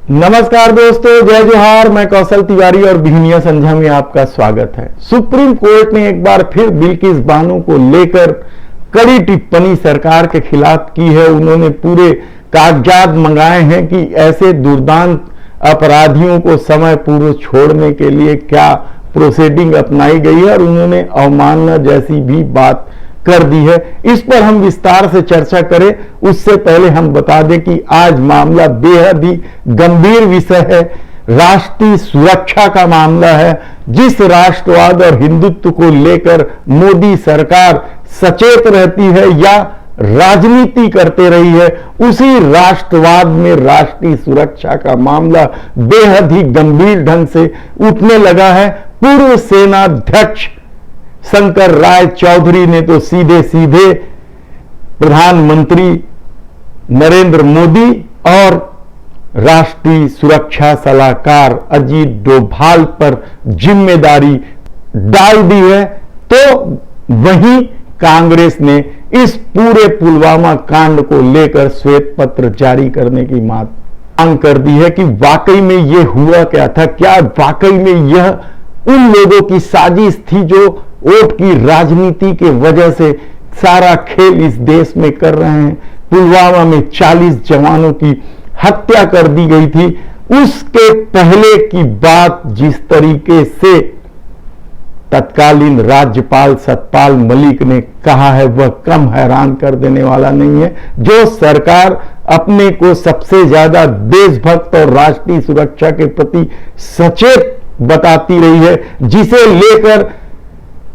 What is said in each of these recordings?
नमस्कार दोस्तों, जय जोहार। मैं कौशल तिवारी और बिहनिया संध्या में आपका स्वागत है। सुप्रीम कोर्ट ने एक बार फिर बिल्किस बानो को लेकर कड़ी टिप्पणी सरकार के खिलाफ की है। उन्होंने पूरे कागजात मंगाए हैं कि ऐसे दुर्दांत अपराधियों को समय पूर्व छोड़ने के लिए क्या प्रोसीडिंग अपनाई गई है और उन्होंने अवमानना जैसी भी बात कर दी है। इस पर हम विस्तार से चर्चा करें उससे पहले हम बता दें कि आज मामला बेहद ही गंभीर विषय है। राष्ट्रीय सुरक्षा का मामला है। जिस राष्ट्रवाद और हिंदुत्व को लेकर मोदी सरकार सचेत रहती है या राजनीति करते रही है, उसी राष्ट्रवाद में राष्ट्रीय सुरक्षा का मामला बेहद ही गंभीर ढंग से उठने लगा है। पूर्व सेनाध्यक्ष शंकर राय चौधरी ने तो सीधे सीधे प्रधानमंत्री नरेंद्र मोदी और राष्ट्रीय सुरक्षा सलाहकार अजीत डोभाल पर जिम्मेदारी डाल दी है। तो वहीं कांग्रेस ने इस पूरे पुलवामा कांड को लेकर श्वेत पत्र जारी करने की मांग कर दी है कि वाकई में यह हुआ क्या था। क्या वाकई में यह उन लोगों की साजिश थी जो वोट की राजनीति के वजह से सारा खेल इस देश में कर रहे हैं। पुलवामा में 40 जवानों की हत्या कर दी गई थी। उसके पहले की बात जिस तरीके से तत्कालीन राज्यपाल सतपाल मलिक ने कहा है वह कम हैरान कर देने वाला नहीं है। जो सरकार अपने को सबसे ज्यादा देशभक्त और राष्ट्रीय सुरक्षा के प्रति सचेत बताती रही है, जिसे लेकर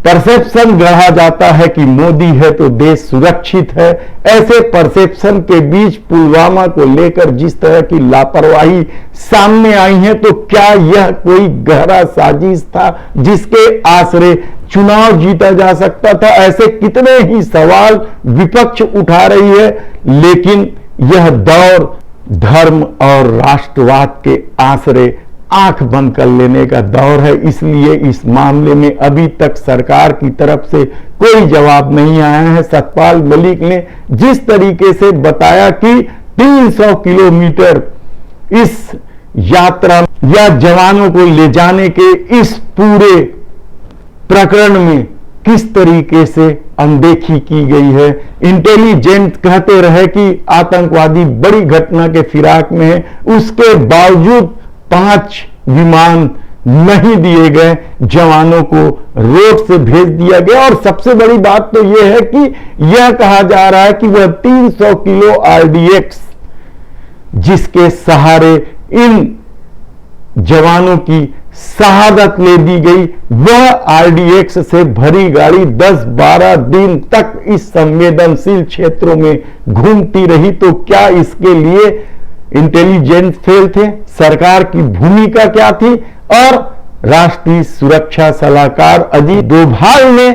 परसेप्शन गढ़ा जाता है कि मोदी है तो देश सुरक्षित है, ऐसे परसेप्शन के बीच पुलवामा को लेकर जिस तरह की लापरवाही सामने आई है, तो क्या यह कोई गहरा साजिश था जिसके आश्रय चुनाव जीता जा सकता था? ऐसे कितने ही सवाल विपक्ष उठा रही है। लेकिन यह दौर धर्म और राष्ट्रवाद के आश्रय आंख बंद कर लेने का दौर है। इसलिए इस मामले में अभी तक सरकार की तरफ से कोई जवाब नहीं आया है। सतपाल मलिक ने जिस तरीके से बताया कि 300 किलोमीटर इस यात्रा या जवानों को ले जाने के इस पूरे प्रकरण में किस तरीके से अनदेखी की गई है। इंटेलिजेंस कहते रहे कि आतंकवादी बड़ी घटना के फिराक में है, उसके बावजूद 5 विमान नहीं दिए गए, जवानों को रोड से भेज दिया गया। और सबसे बड़ी बात तो यह है कि यह कहा जा रहा है कि वह 300 किलो आरडीएक्स जिसके सहारे इन जवानों की शहादत ले दी गई, वह आरडीएक्स से भरी गाड़ी 10-12 दिन तक इस संवेदनशील क्षेत्रों में घूमती रही। तो क्या इसके लिए इंटेलिजेंस फेल थे? सरकार की भूमिका क्या थी? और राष्ट्रीय सुरक्षा सलाहकार अजीत डोभाल ने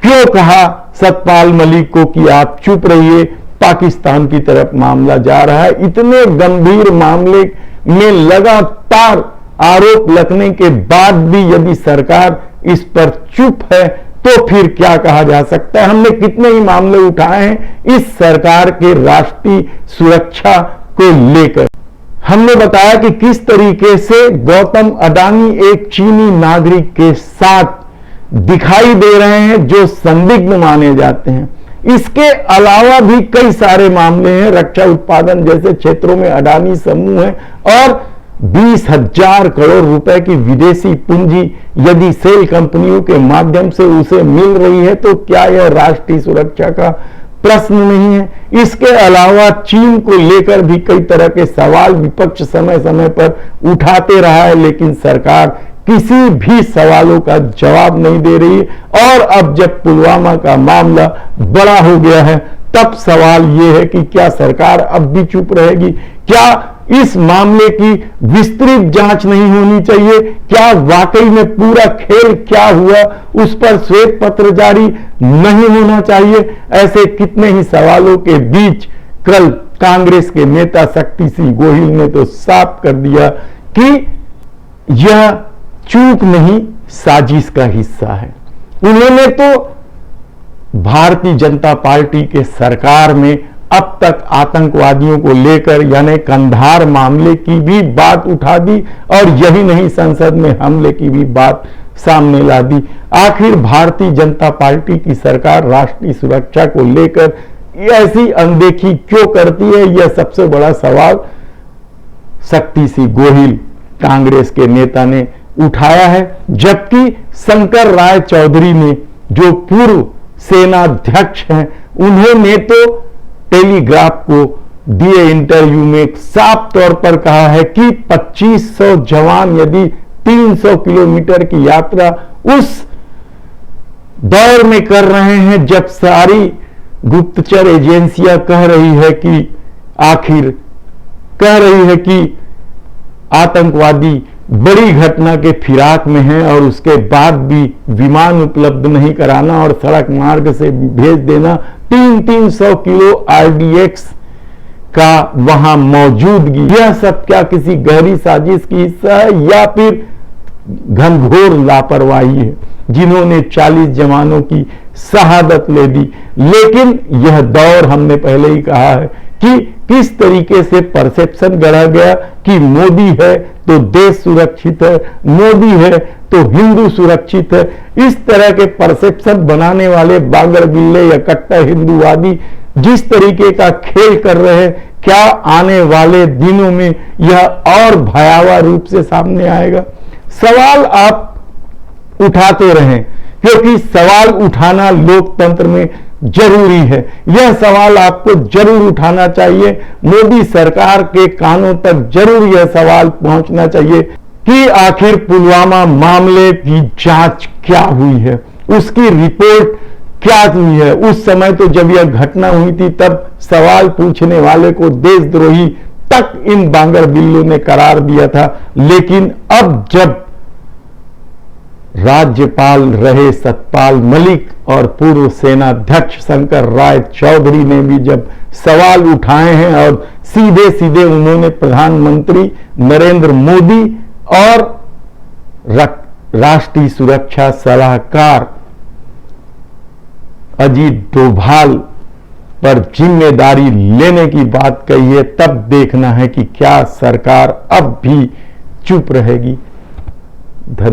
क्यों कहा सतपाल मलिक को कि आप चुप रहिए, पाकिस्तान की तरफ मामला जा रहा है? इतने गंभीर मामले में लगातार आरोप लगने के बाद भी यदि सरकार इस पर चुप है तो फिर क्या कहा जा सकता है? हमने कितने ही मामले उठाए हैं इस सरकार के राष्ट्रीय सुरक्षा को लेकर। हमने बताया कि किस तरीके से गौतम अडानी एक चीनी नागरिक के साथ दिखाई दे रहे हैं जो संदिग्ध माने जाते हैं। इसके अलावा भी कई सारे मामले हैं। रक्षा उत्पादन जैसे क्षेत्रों में अडानी समूह है और 20,000 करोड़ रुपए की विदेशी पूंजी यदि सेल कंपनियों के माध्यम से उसे मिल रही है तो क्या यह राष्ट्रीय सुरक्षा का प्रश्न नहीं है? इसके अलावा चीन को लेकर भी कई तरह के सवाल विपक्ष समय समय पर उठाते रहा है, लेकिन सरकार किसी भी सवालों का जवाब नहीं दे रही। और अब जब पुलवामा का मामला बड़ा हो गया है तब सवाल यह है कि क्या सरकार अब भी चुप रहेगी? क्या इस मामले की विस्तृत जांच नहीं होनी चाहिए? क्या वाकई में पूरा खेल क्या हुआ उस पर श्वेत पत्र जारी नहीं होना चाहिए? ऐसे कितने ही सवालों के बीच कल कांग्रेस के नेता शक्ति सिंह गोहिल ने तो साफ कर दिया कि यह चूक नहीं साजिश का हिस्सा है। उन्होंने तो भारतीय जनता पार्टी के सरकार में अब तक आतंकवादियों को लेकर यानी कंधार मामले की भी बात उठा दी और यही नहीं, संसद में हमले की भी बात सामने ला दी। आखिर भारतीय जनता पार्टी की सरकार राष्ट्रीय सुरक्षा को लेकर ऐसी अनदेखी क्यों करती है, यह सबसे बड़ा सवाल शक्ति सिंह गोहिल कांग्रेस के नेता ने उठाया है। जबकि शंकर राय चौधरी ने, जो पूर्व सेनाध्यक्ष हैं, उन्होंने तो टेलीग्राफ को दिए इंटरव्यू में साफ तौर पर कहा है कि 2500 जवान यदि 300 किलोमीटर की यात्रा उस दौर में कर रहे हैं जब सारी गुप्तचर एजेंसियां कह रही है कि आतंकवादी बड़ी घटना के फिराक में हैं और उसके बाद भी विमान उपलब्ध नहीं कराना और सड़क मार्ग से भेज देना, 300 किलो RDX का वहां मौजूदगी, यह सब क्या किसी गहरी साजिश की हिस्सा है या फिर घनघोर लापरवाही है, जिन्होंने 40 जवानों की शहादत ले दी। लेकिन यह दौर हमने पहले ही कहा है कि किस तरीके से परसेप्शन गढ़ा गया कि मोदी है तो देश सुरक्षित है, मोदी है तो हिंदू सुरक्षित है। इस तरह के परसेप्शन बनाने वाले बागर बिल्ले या कट्टर हिंदूवादी जिस तरीके का खेल कर रहे हैं, क्या आने वाले दिनों में यह और भयावह रूप से सामने आएगा। सवाल आप उठाते रहें, क्योंकि सवाल उठाना लोकतंत्र में जरूरी है। यह सवाल आपको जरूर उठाना चाहिए, मोदी सरकार के कानों तक जरूर यह सवाल पहुंचना चाहिए कि आखिर पुलवामा मामले की जांच क्या हुई है, उसकी रिपोर्ट क्या हुई है। उस समय तो जब यह घटना हुई थी तब सवाल पूछने वाले को देशद्रोही तक इन बांगर बिल्लों ने करार दिया था, लेकिन अब जब राज्यपाल रहे सतपाल मलिक और पूर्व सेनाध्यक्ष शंकर राय चौधरी ने भी जब सवाल उठाए हैं और सीधे सीधे उन्होंने प्रधानमंत्री नरेंद्र मोदी और राष्ट्रीय सुरक्षा सलाहकार अजीत डोभाल पर जिम्मेदारी लेने की बात कही है, तब देखना है कि क्या सरकार अब भी चुप रहेगी। धन्यवाद।